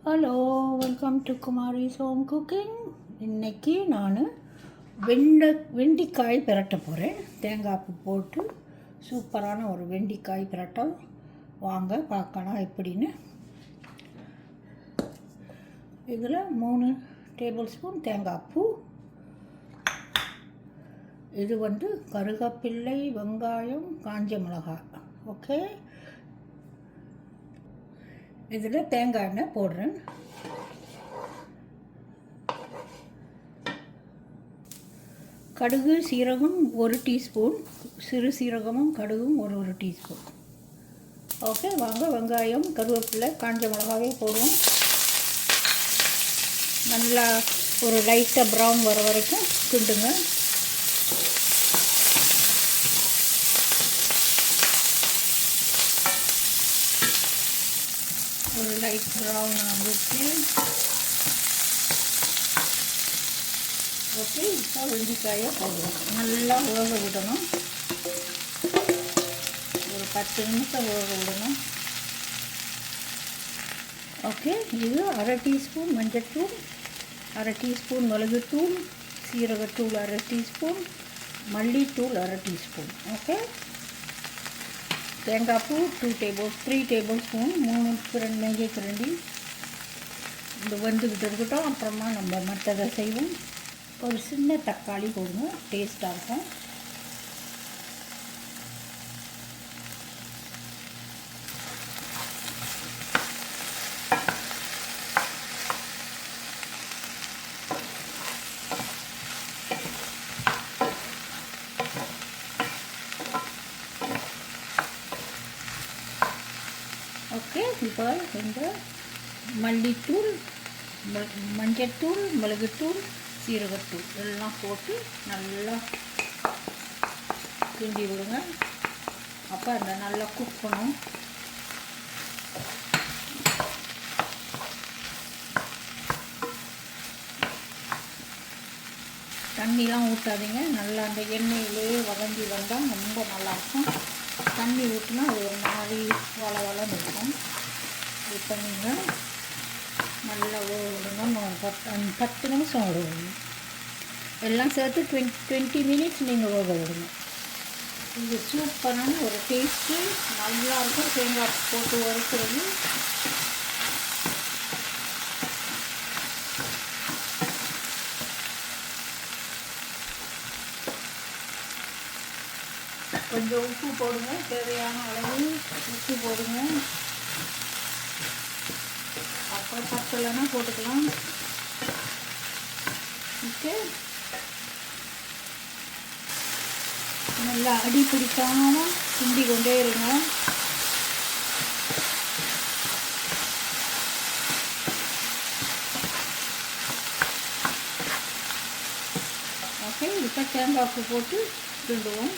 Hello, welcome to Kumari's home cooking. இன்றைக்கி நான் வெண்டிக்காய் பிரட்ட போகிறேன். தேங்காய் பூ போட்டு சூப்பரான ஒரு வெண்டிக்காய் பிரட்டல். வாங்க பார்க்கலாம் எப்படின்னு. இதில் 3 டேபிள் ஸ்பூன் தேங்காய் பூ, இது கருவேப்பிலை, வெங்காயம், காஞ்ச மிளகாய். ஓகே, இதில் தேங்காய் எண்ணெய் போடுறேன். கடுகு சீரகம் 1 டீஸ்பூன், சிறு சீரகமும் கடுகும் ஒரு டீஸ்பூன். ஓகே, வாங்க வெங்காயம், கருவேப்பிலை, காஞ்ச மிளகாவே போடுவோம். நல்லா ஒரு லைட்டாக ப்ரௌன் வர வரைக்கும் கிண்டுங்க. ஒரு லைட் ப்ரௌன் ஆகிடுச்சு. ஓகே, இப்போ வெண்டிக்காயை போடுவோம். நல்லா வேக விடணும். ஒரு 10 நிமிஷம் வேக விடணும். ஓகே, இது 1/2 டீஸ்பூன் மஞ்சள்தூள், 1/2 டீஸ்பூன் மிளகுத்தூள், சீரகத்தூள் 1/2 டீஸ்பூன், மல்லித்தூள் 1/2 டீஸ்பூன். ஓகே, தேங்காய் பூ 3 டேபிள் ஸ்பூன், 3 மேஜை கரண்டி. இந்த வந்துக்கிட்டு இருக்கட்டும். அப்புறமா நம்ம மற்றதை செய்வோம். ஒரு சின்ன தக்காளி போடுங்க, டேஸ்ட்டாக இருக்கும். ஓகே, இப்போ இந்த மல்லித்தூள், மஞ்சள்தூள், மிளகுத்தூள், சீரகத்தூள் எல்லாம் போட்டு நல்லா கிண்டி விடுங்க. அப்போ அந்த நல்லா குக் பண்ணும். தண்ணிலாம் ஊற்றாதீங்க. நல்லா அந்த எண்ணெயிலேயே வதங்கி வந்தால் ரொம்ப நல்லாயிருக்கும். தண்ணி ஊற்றினா அது ஒரு மாதிரி வளவளன்னு இருக்கும். இப்போ நீங்கள் நல்லா விடணும். 10 நிமிஷம் விடுவோம். எல்லாம் சேர்த்து 20 மினிட்ஸ் நீங்கள் வேக விடுங்க. இது சூப்பரான ஒரு டேஸ்ட்டு, நல்லாயிருக்கும். தேங்காய் போட்டு வறுக்கிறது. கொஞ்சம் உப்பு போடுங்க, தேவையான அளவு உப்பு போடுங்க. அப்புறம் பத்தலைன்னா போட்டுக்கலாம். ஓகே, நல்லா அடி பிடிக்காமல் கிண்டி கொண்டே இருங்க. ஓகே, இப்போ தேங்காய் பூ போட்டு கிண்டுவோம்.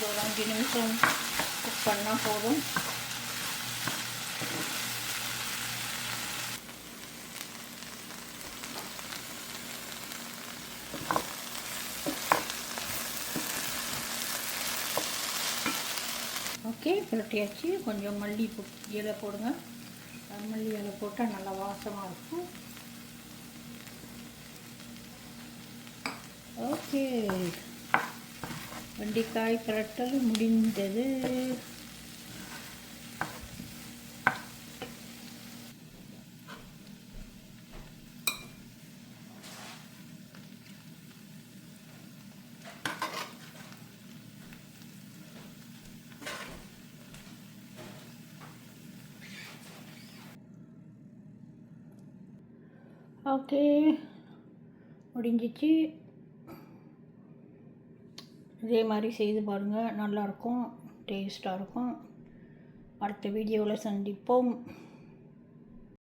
ஒரு 5 நிமிஷம் குக் பண்ணால் போதும். ஓகே, புரட்டியாச்சு. கொஞ்சம் மல்லி இலை போடுங்க. மல்லி இலை போட்டால் நல்லா வாசமாக இருக்கும். ஓகே, வெண்டிக்காய் பிரட்டல் முடிந்தது. ஓகே, முடிஞ்சிச்சு. இதே மாதிரி செய்து பாருங்கள், நல்லாயிருக்கும், டேஸ்ட்டாக இருக்கும். அடுத்த வீடியோவில் சந்திப்போம்.